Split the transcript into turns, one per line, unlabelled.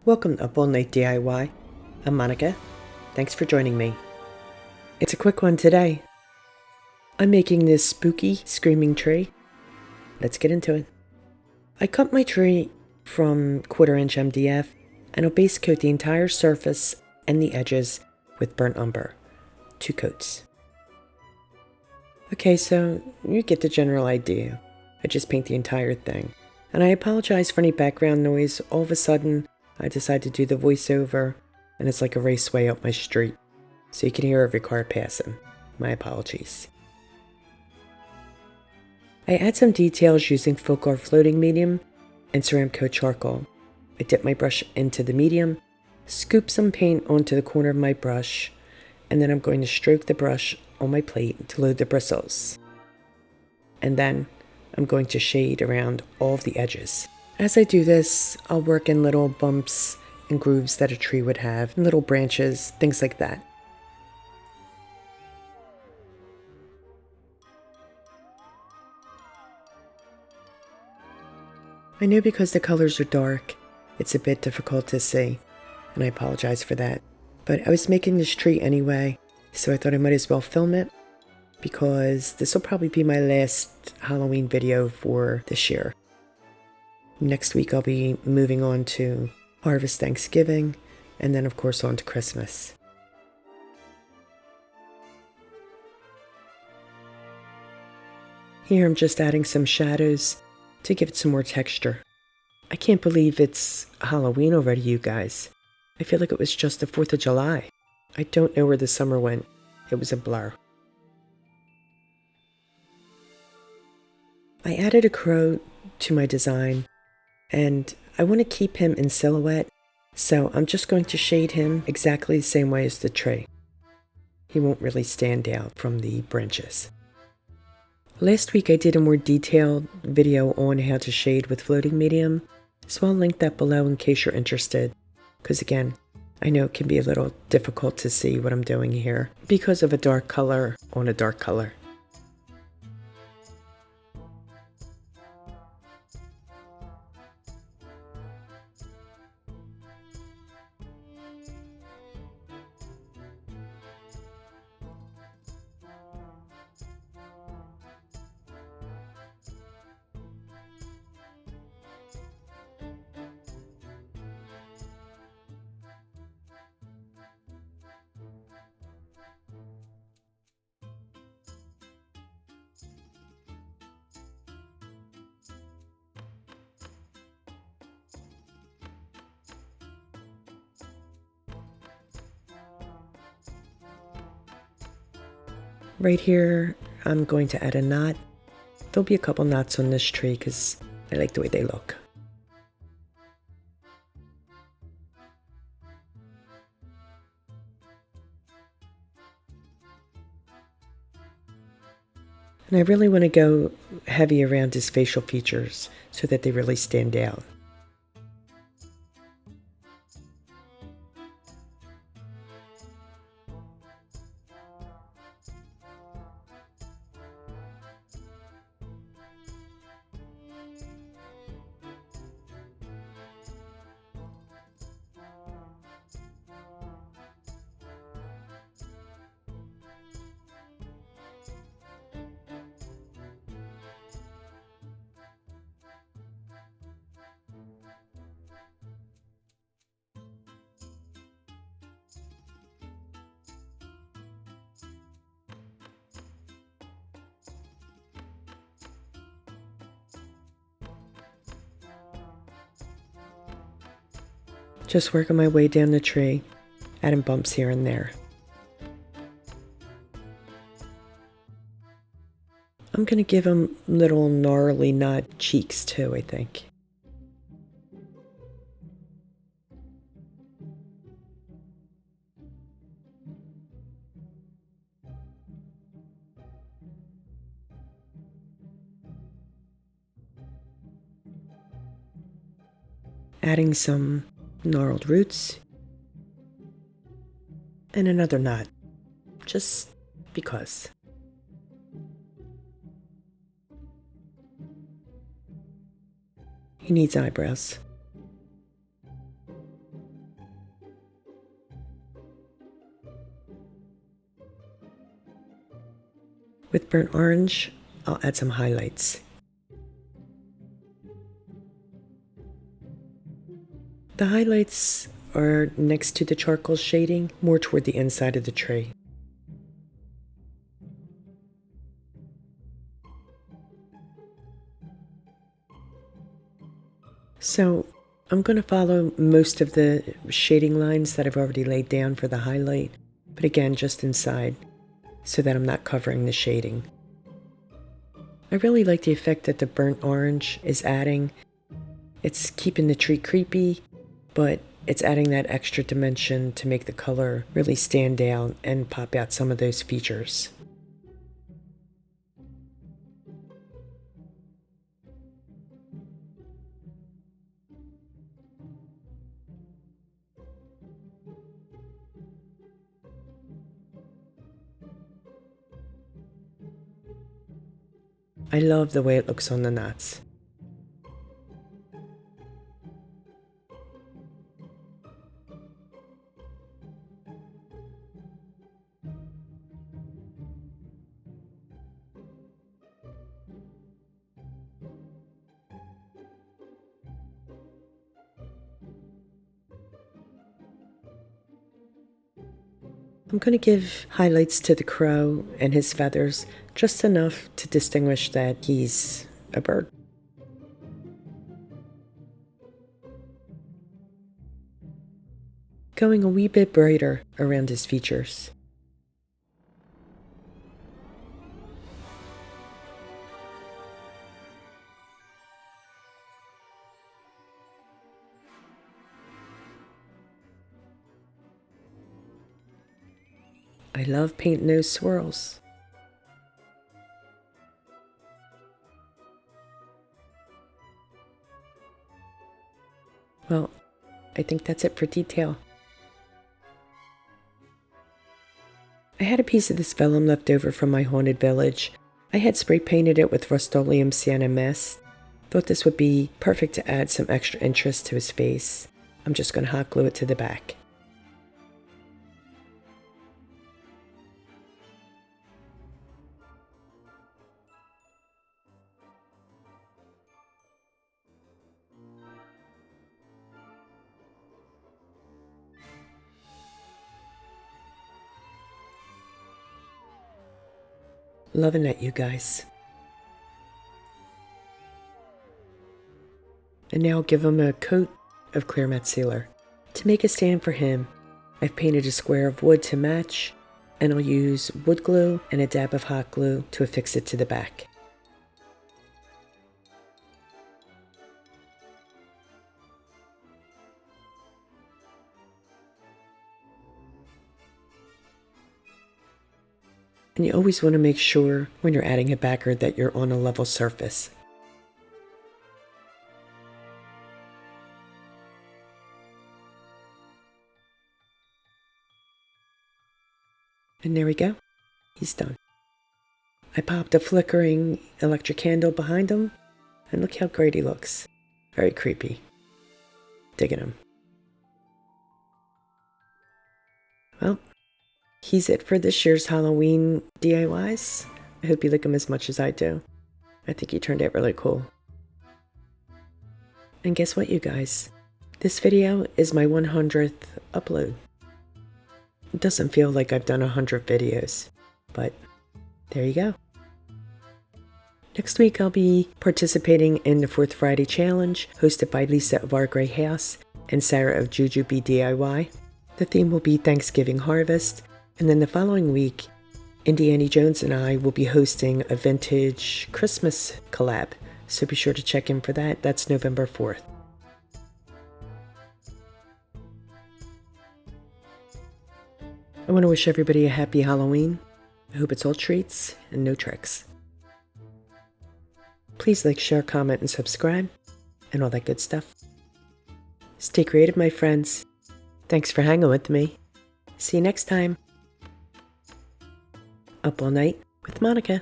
Welcome to Up All Night DIY. I'm Monica. Thanks for joining me. It's a quick one today. I'm making this spooky screaming tree. Let's get into it. I cut my tree from 1/4 inch MDF and I'll base coat the entire surface and the edges with burnt umber. 2 coats. Okay, so you get the general idea. I just paint the entire thing. And I apologize for any background noise. All of a sudden, I decide to do the voiceover, and it's like a raceway up my street. So you can hear every car passing. My apologies. I add some details using Folk-Art floating medium and ceramic coat charcoal. I dip my brush into the medium, scoop some paint onto the corner of my brush, and then I'm going to stroke the brush on my plate to load the bristles. And then I'm going to shade around all of the edges. As I do this, I'll work in little bumps and grooves that a tree would have, little branches, things like that. I know because the colors are dark, it's a bit difficult to see, and I apologize for that. But I was making this tree anyway, so I thought I might as well film it, because this will probably be my last Halloween video for this year. Next week I'll be moving on to Harvest Thanksgiving, and then of course on to Christmas. Here I'm just adding some shadows to give it some more texture. I can't believe it's Halloween already, you guys. I feel like it was just the 4th of July. I don't know where the summer went. It was a blur. I added a crow to my design, and I want to keep him in silhouette, so I'm just going to shade him exactly the same way as the tree. He won't really stand out from the branches. Last week I did a more detailed video on how to shade with floating medium, so I'll link that below in case you're interested, because again, I know it can be a little difficult to see what I'm doing here because of a dark color on a dark color. Right here, I'm going to add a knot. There'll be a couple knots on this tree because I like the way they look. And I really want to go heavy around his facial features so that they really stand out. Just working my way down the tree, adding bumps here and there. I'm going to give him little gnarly knot cheeks too, I think. Adding some gnarled roots and another knot, just because. He needs eyebrows. With burnt orange, I'll add some highlights. The highlights are next to the charcoal shading, more toward the inside of the tray. So I'm going to follow most of the shading lines that I've already laid down for the highlight, but again, just inside, so that I'm not covering the shading. I really like the effect that the burnt orange is adding. It's keeping the tree creepy, but it's adding that extra dimension to make the color really stand out and pop out some of those features. I love the way it looks on the knots. I'm going to give highlights to the crow and his feathers, just enough to distinguish that he's a bird. Going a wee bit brighter around his features. I love painting those swirls. Well, I think that's it for detail. I had a piece of this vellum left over from my haunted village. I had spray painted it with Rustoleum Sienna mist. Thought this would be perfect to add some extra interest to his face. I'm just going to hot glue it to the back. Loving it, you guys. And now give him a coat of clear matte sealer. To make a stand for him, I've painted a square of wood to match, and I'll use wood glue and a dab of hot glue to affix it to the back. And you always want to make sure when you're adding a backer that you're on a level surface. And there we go. He's done. I popped a flickering electric candle behind him, and look how great he looks. Very creepy. Digging him. Well, he's it for this year's Halloween DIYs. I hope you like them as much as I do. I think he turned out really cool. And guess what, you guys? This video is my 100th upload. It doesn't feel like I've done 100 videos, but there you go. Next week I'll be participating in the 4th Friday Challenge hosted by Lisa of Our Grey House and Sarah of Jujubee DIY. The theme will be Thanksgiving Harvest, and then the following week, Indiana Jones and I will be hosting a Vintage Christmas Collab, so be sure to check in for that. That's November 4th. I want to wish everybody a happy Halloween. I hope it's all treats and no tricks. Please like, share, comment, and subscribe, and all that good stuff. Stay creative, my friends. Thanks for hanging with me. See you next time. Up All Night with Monica.